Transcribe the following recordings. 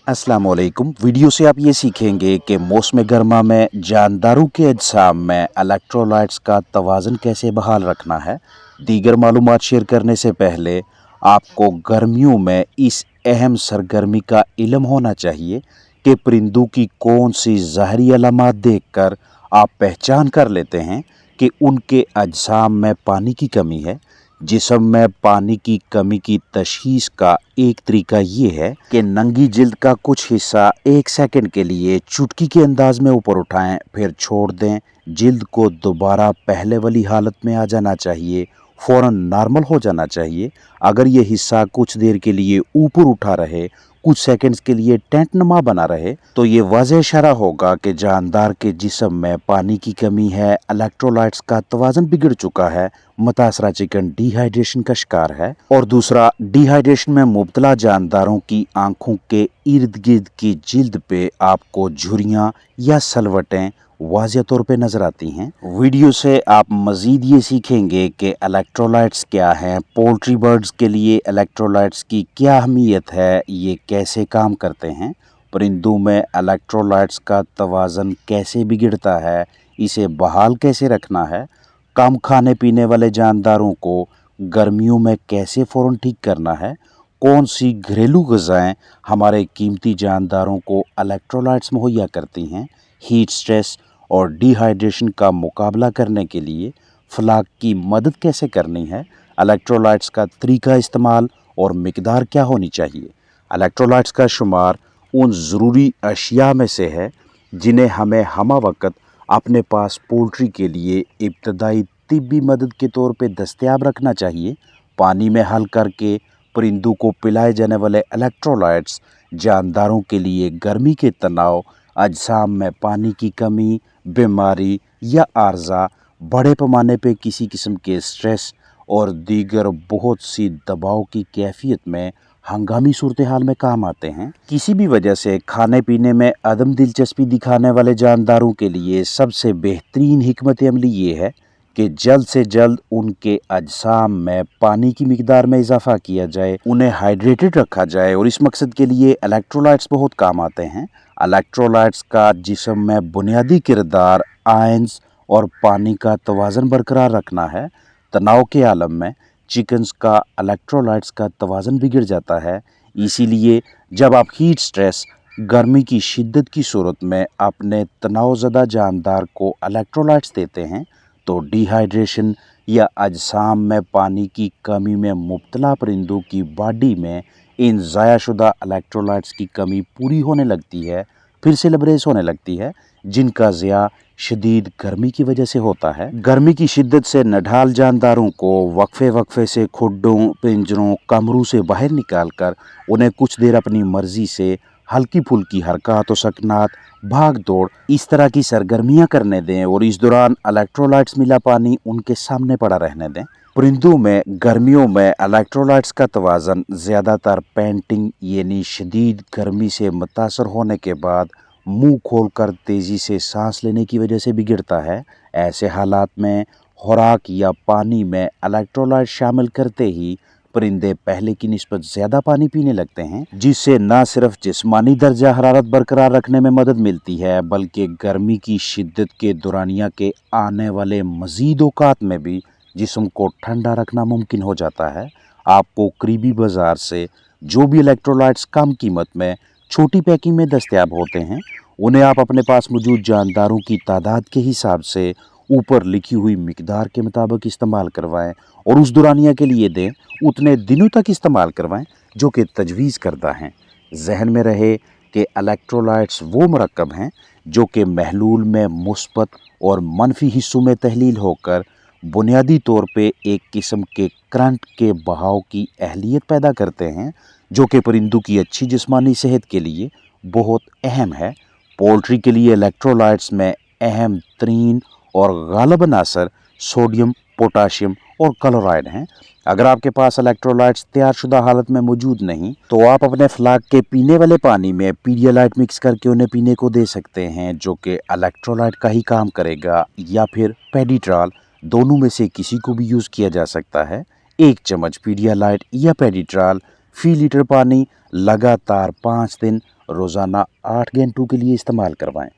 अस्सलाम वालेकुम। वीडियो से आप ये सीखेंगे कि मौसम गर्मा में जानदारों के अजसाम में इलेक्ट्रोलाइट्स का तवाज़ुन कैसे बहाल रखना है। दीगर मालूमात शेयर करने से पहले आपको गर्मियों में इस अहम सरगर्मी का इल्म होना चाहिए कि परिंदों की कौन सी ज़ाहरी अलामात देखकर आप पहचान कर लेते हैं कि उनके अजसाम में पानी की कमी है। जिस्म में पानी की कमी की तशखीस का एक तरीका ये है कि नंगी जिल्द का कुछ हिस्सा 1 सेकंड के लिए चुटकी के अंदाज में ऊपर उठाएं, फिर छोड़ दें। जिल्द को दोबारा पहले वाली हालत में आ जाना चाहिए, फौरन नॉर्मल हो जाना चाहिए। अगर ये हिस्सा कुछ देर के लिए ऊपर उठा रहे, कुछ सेकंड्स के लिए टेंट नुमा बना रहे, तो ये वाज़ेह इशारा होगा कि जानदार के जिस्म में पानी की कमी है, इलेक्ट्रोलाइट्स का तवाज़ुन बिगड़ चुका है, मुतासरा चिकन डिहाइड्रेशन का शिकार है। और दूसरा, डिहाइड्रेशन में मुब्तला जानदारों की आंखों के इर्द गिर्द की जिल्द पे आपको झुर्रियाँ या सलवटें वाज़ेह तौर पे नज़र आती हैं। वीडियो से आप मज़ीद ये सीखेंगे कि इलेक्ट्रोलाइट्स क्या हैं, पोल्ट्री बर्ड्स के लिए इलेक्ट्रोलाइट्स की क्या अहमियत है, ये कैसे काम करते हैं, परिंदों में इलेक्ट्रोलाइट्स का तवाज़ुन कैसे बिगड़ता है, इसे बहाल कैसे रखना है, कम खाने पीने वाले जानदारों को गर्मियों में कैसे फ़ौरन ठीक करना है, कौन सी घरेलू ग़िज़ाएँ हमारे कीमती जानदारों को इलेक्ट्रोलाइट्स मुहैया करती हैं, हीट स्ट्रेस और डिहाइड्रेशन का मुकाबला करने के लिए फ्लाक की मदद कैसे करनी है, इलेक्ट्रोलाइट्स का तरीका इस्तेमाल और मिकदार क्या होनी चाहिए। इलेक्ट्रोलाइट्स का शुमार उन ज़रूरी अशिया में से है जिन्हें हमें हमा वक्त अपने पास पोल्ट्री के लिए इब्तदाई तिब्बी मदद के तौर पे दस्तयाब रखना चाहिए। पानी में हल करके परिंदों को पिलाए जाने वाले इलेक्ट्रोलाइट्स जानदारों के लिए गर्मी के तनाव, अजसाम में पानी की कमी, बीमारी या आर्जा, बड़े पैमाने पे किसी किस्म के स्ट्रेस और दीगर बहुत सी दबाव की कैफियत में हंगामी सूरत हाल में काम आते हैं। किसी भी वजह से खाने पीने में अदम दिलचस्पी दिखाने वाले जानदारों के लिए सबसे बेहतरीन हिकमत अमली ये है कि जल्द से जल्द उनके अजसाम में पानी की मिकदार में इजाफा किया जाए, उन्हें हाइड्रेटेड रखा जाए और इस मकसद के लिए इलेक्ट्रोलाइट्स बहुत काम आते हैं। इलेक्ट्रोलाइट्स का जिस्म में बुनियादी किरदार आयंस और पानी का तवाज़ुन बरकरार रखना है। तनाव के आलम में चिकन्स का इलेक्ट्रोलाइट्स का तवाज़ुन बिगड़ जाता है। इसीलिए जब आप हीट स्ट्रेस, गर्मी की शिद्दत की सूरत में अपने तनावज़दा जानदार को इलेक्ट्रोलाइट्स देते हैं तो डिहाइड्रेशन या अजसाम में पानी की कमी में मुब्तला परिंदों की बॉडी में इन ज़ायाशुदा इलेक्ट्रोलाइट्स की कमी पूरी होने लगती है, फिर से लबरेज होने लगती है, जिनका ज़िया शदीद गर्मी की वजह से होता है। गर्मी की शिद्दत से नढाल जानदारों को वक्फे वक्फे से खुड्डों, पिंजरों, कमरों से बाहर निकाल कर उन्हें कुछ देर अपनी मर्जी से हल्की फुल्की हरकत और सकनात, भाग दौड़, इस तरह की सरगर्मियां करने दें और इस दौरान इलेक्ट्रोलाइट्स मिला पानी उनके सामने पड़ा रहने दें। परिंदों में गर्मियों में इलेक्ट्रोलाइट्स का तवाज़ुन ज़्यादातर पैंटिंग यानी शदीद गर्मी से मुतासर होने के बाद मुंह खोलकर तेज़ी से सांस लेने की वजह से बिगड़ता है। ऐसे हालात में खुराक या पानी में इलेक्ट्रोलाइट शामिल करते ही परिंदे पहले की निस्बत ज़्यादा पानी पीने लगते हैं, जिससे न सिर्फ जिस्मानी दर्जा हरारत बरकरार रखने में मदद मिलती है बल्कि गर्मी की शिद्दत के दौरानिया के आने वाले मज़ीद औकात में भी जिस्म को ठंडा रखना मुमकिन हो जाता है। आपको करीबी बाज़ार से जो भी इलेक्ट्रोलाइट्स कम कीमत में छोटी पैकिंग में दस्तयाब होते हैं, उन्हें आप अपने पास मौजूद जानदारों की तादाद के हिसाब से ऊपर लिखी हुई मिकदार के मुताबिक इस्तेमाल करवाएं और उस दौरानिया के लिए दें, उतने दिनों तक इस्तेमाल करवाएं जो कि तजवीज़ करदा हैं। जहन में रहे कि इलेक्ट्रोलाइट्स वो मरकब हैं जो कि महलूल में मुस्बत और मनफी हिस्सों में तहलील होकर बुनियादी तौर पे एक किस्म के करंट के बहाव की अहलियत पैदा करते हैं, जो कि परिंदों की अच्छी जिस्मानी सेहत के लिए बहुत अहम है। पोल्ट्री के लिए इलेक्ट्रोलाइट्स में अहम तरीन और गालिब अनासर सोडियम, पोटाशियम और क्लोराइड हैं। अगर आपके पास इलेक्ट्रोलाइट्स तैयारशुदा हालत में मौजूद नहीं तो आप अपने फ्लाक के पीने वाले पानी में पीडियालाइट मिक्स करके उन्हें पीने को दे सकते हैं, जो कि इलेक्ट्रोलाइट का ही काम करेगा, या फिर पेडिट्रॉल, दोनों में से किसी को भी यूज़ किया जा सकता है। 1 चम्मच पीडियालाइट या पेडिट्रॉल फी लीटर पानी लगातार 5 दिन रोज़ाना 8 घंटों के लिए इस्तेमाल करवाएं।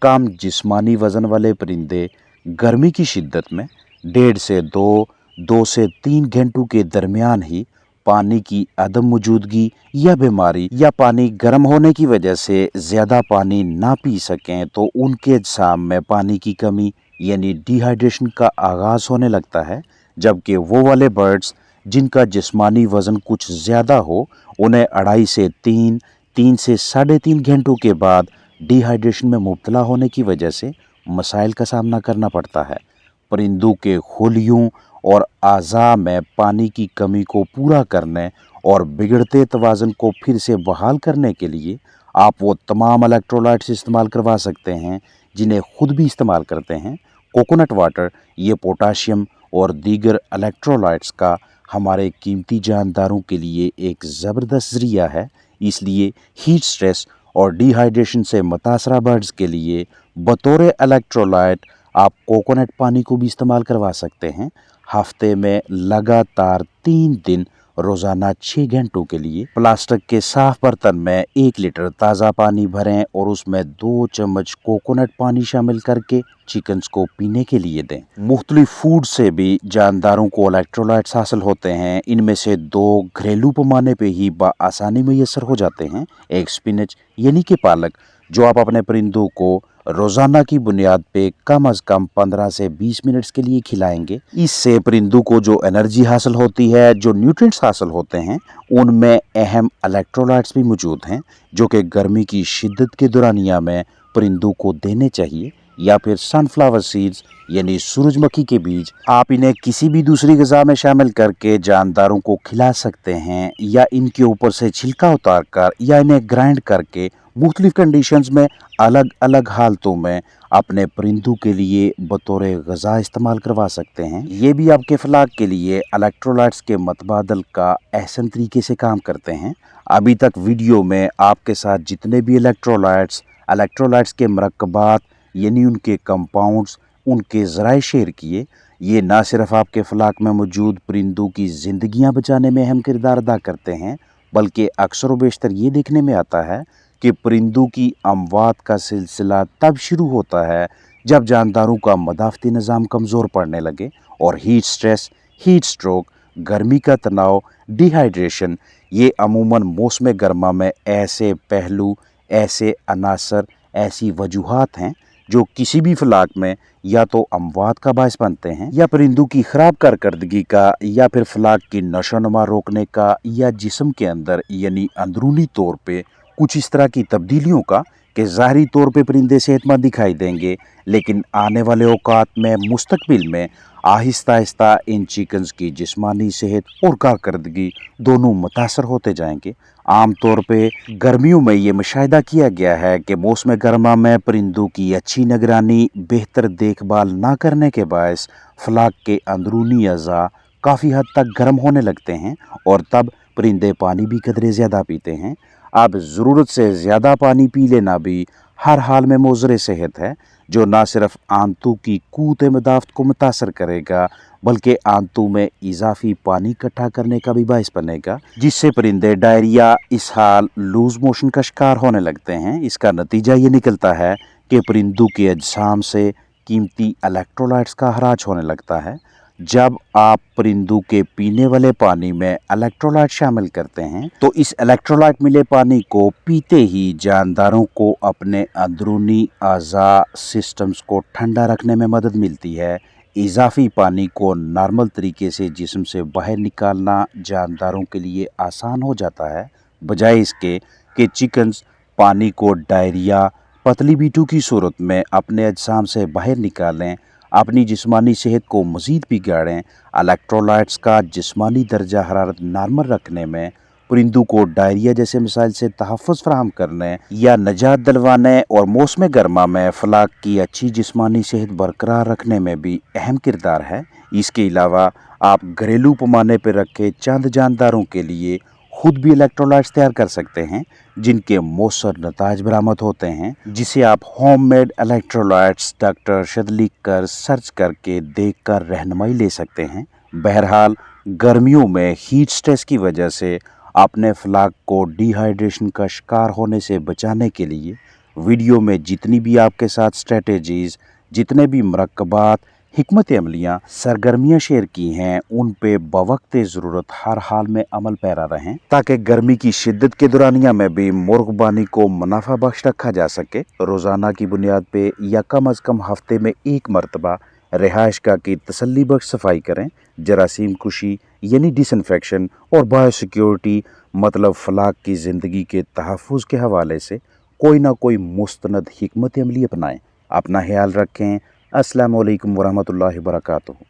कम जिस्मानी वज़न वाले परिंदे गर्मी की शिद्दत में 1.5 से 3 घंटों के दरमियान ही पानी की अदम मौजूदगी या बीमारी या पानी गर्म होने की वजह से ज़्यादा पानी ना पी सकें तो उनके जिस्म में पानी की कमी यानी डिहाइड्रेशन का आगाज़ होने लगता है। जबकि वो वाले बर्ड्स जिनका जिस्मानी वज़न कुछ ज़्यादा हो उन्हें 2.5 से 3 से 3.5 घंटों के बाद डिहाइड्रेशन में मुब्तला होने की वजह से मसाइल का सामना करना पड़ता है। परिंदों के खोलियों और आज़ा में पानी की कमी को पूरा करने और बिगड़ते तवाज़ुन को फिर से बहाल करने के लिए आप वो तमाम इलेक्ट्रोलाइट्स इस्तेमाल करवा सकते हैं जिन्हें खुद भी इस्तेमाल करते हैं। कोकोनट वाटर ये पोटाशियम और दीगर इलेक्ट्रोलाइट्स का हमारे कीमती जानदारों के लिए एक ज़बरदस्त ज़रिया है। इसलिए हीट स्ट्रेस और डिहाइड्रेशन से मुतासरा बर्ड्स के लिए बतौर इलेक्ट्रोलाइट आप कोकोनट पानी को भी इस्तेमाल करवा सकते हैं। हफ्ते में लगातार 3 दिन रोज़ाना 6 घंटों के लिए प्लास्टिक के साफ बर्तन में 1 लीटर ताज़ा पानी भरें और उसमें 2 चम्मच कोकोनट पानी शामिल करके चिकन्स को पीने के लिए दें। मुख्तलिफ फूड से भी जानदारों को इलेक्ट्रोलाइट्स हासिल होते हैं। इनमें से 2 घरेलू पैमाने पे ही आसानी मैसर हो जाते हैं। एक स्पिनच यानी कि पालक जो आप अपने परिंदों को रोज़ाना की बुनियाद पे कम अज़ कम 15 से 20 मिनट्स के लिए खिलाएंगे। इससे परिंदों को जो एनर्जी हासिल होती है, जो न्यूट्रिएंट्स हासिल होते हैं, उनमें अहम इलेक्ट्रोलाइट्स भी मौजूद हैं जो कि गर्मी की शिद्दत के दौरानिया में परिंदों को देने चाहिए। या फिर सनफ्लावर सीड्स यानी सूरजमुखी के बीज आप इन्हें किसी भी दूसरी ग़िज़ा में शामिल करके जानदारों को खिला सकते हैं या इनके ऊपर से छिलका उतार कर या इन्हें ग्राइंड करके मुख्तलिफ कंडीशंस में अलग अलग हालतों में अपने परिंदों के लिए बतौर ग़िज़ा इस्तेमाल करवा सकते हैं। ये भी आपके फलाक के लिए इलेक्ट्रोलाइट्स के मतबादल का अहसन तरीके से काम करते हैं। अभी तक वीडियो में आपके साथ जितने भी इलेक्ट्रोलाइट्स के मरकबात यानी उनके कंपाउंड्स, उनके ज़राए शेयर किए, ये ना सिर्फ आपके फलाक में मौजूद परिंदों की ज़िंदगियां बचाने में अहम किरदार अदा करते हैं, बल्कि अक्सर व बेशतर ये देखने में आता है कि परिंदों की अमवात का सिलसिला तब शुरू होता है जब जानदारों का मदाफ़ती निज़ाम कमज़ोर पड़ने लगे और हीट स्ट्रेस, हीट स्ट्रोक, गर्मी का तनाव, डिहाइड्रेशन ये अमूमन मौसम गर्मा में ऐसे पहलू, ऐसे अनासर, ऐसी वजूहात हैं जो किसी भी फलाक में या तो अमवात का बायस बनते हैं या परिंदों की ख़राब कारकर्दगी का या फिर फलाक की नशोनुमा रोकने का या जिस्म के अंदर यानी अंदरूनी तौर पे कुछ इस तरह की तब्दीलियों का कि ज़ाहरी तौर पे परिंदे सेहतमंद दिखाई देंगे, लेकिन आने वाले औकात में मुस्तकबिल में आहिस्ता आहिस्ता इन चिकन्स की जिस्मानी सेहत और कारकर्दगी दोनों मुतासर होते जाएंगे। आम तौर पे गर्मियों में ये मुशाहिदा किया गया है कि मौसम गर्मा में परिंदों की अच्छी निगरानी, बेहतर देखभाल ना करने के बायस फलाक के अंदरूनी अज़ा काफ़ी हद तक गर्म होने लगते हैं और तब परिंदे पानी भी कदरे ज़्यादा पीते हैं। अब ज़रूरत से ज़्यादा पानी पी लेना भी हर हाल में मुज़र सेहत है, जो ना सिर्फ आंतों की क़ुव्वत मदाफ़त को मुतासर करेगा बल्कि आंतों में इजाफी पानी इकट्ठा करने का भी बायस बनेगा, जिससे परिंदे डायरिया, इसहाल, लूज़ मोशन का शिकार होने लगते हैं। इसका नतीजा ये निकलता है कि परिंदों के अजसाम से कीमती इलेक्ट्रोलाइट्स का अखराज होने लगता है। जब आप परिंदों के पीने वाले पानी में इलेक्ट्रोलाइट शामिल करते हैं तो इस इलेक्ट्रोलाइट मिले पानी को पीते ही जानदारों को अपने अंदरूनी आज़ा सिस्टम्स को ठंडा रखने में मदद मिलती है। इजाफी पानी को नॉर्मल तरीके से जिस्म से बाहर निकालना जानदारों के लिए आसान हो जाता है, बजाय इसके कि चिकन्स पानी को डायरिया, पतली बीटू की सूरत में अपने अजसाम से बाहर निकालें, अपनी जिस्मानी सेहत को मज़ीद बिगाड़ें। इलेक्ट्रोलाइट्स का जिस्मानी दर्जा हरारत नॉर्मल रखने में, परिंदों को डायरिया जैसे मसाइल से तहफ़्फ़ुज़ फराहम करने या निजात दिलवाने और मौसम गर्मा में फलाक की अच्छी जिस्मानी सेहत बरकरार रखने में भी अहम किरदार है। इसके अलावा आप घरेलू पैमाने पर रखे चंद जानदारों के लिए खुद भी इलेक्ट्रोलाइट्स तैयार कर सकते हैं जिनके मौसर नताज बरामद होते हैं, जिसे आप होममेड इलेक्ट्रोलाइट्स डॉक्टर शद लिख कर सर्च करके देख कर रहनुमाई ले सकते हैं। बहरहाल गर्मियों में हीट स्ट्रेस की वजह से अपने फ्लाक को डिहाइड्रेशन का शिकार होने से बचाने के लिए वीडियो में जितनी भी आपके साथ स्ट्रेटेजीज, जितने भी मरकबात, हिकमत अमलियाँ, सरगर्मियाँ शेयर की हैं, उन पे बवक्त ज़रूरत हर हाल में अमल पैरा रहें ताकि गर्मी की शिद्दत के दौरानिया में भी मुर्गबानी को मुनाफा बख्श रखा जा सके। रोज़ाना की बुनियाद पे या कम अज़ कम हफ्ते में एक मरतबा रिहाइश गाह की तसल्ली बख्श सफाई करें। जरासीम कुशी यानी डिसइंफेक्शन और बायोसिक्योरिटी मतलब फ्लाक की ज़िंदगी के तहफ़्फ़ुज़ के हवाले से कोई ना कोई मुस्तनद हिकमत अमली अपनाएं। अपना ख्याल रखें। अस्सलामु अलैकुम वरहमतुल्लाहि वबरकातुहू।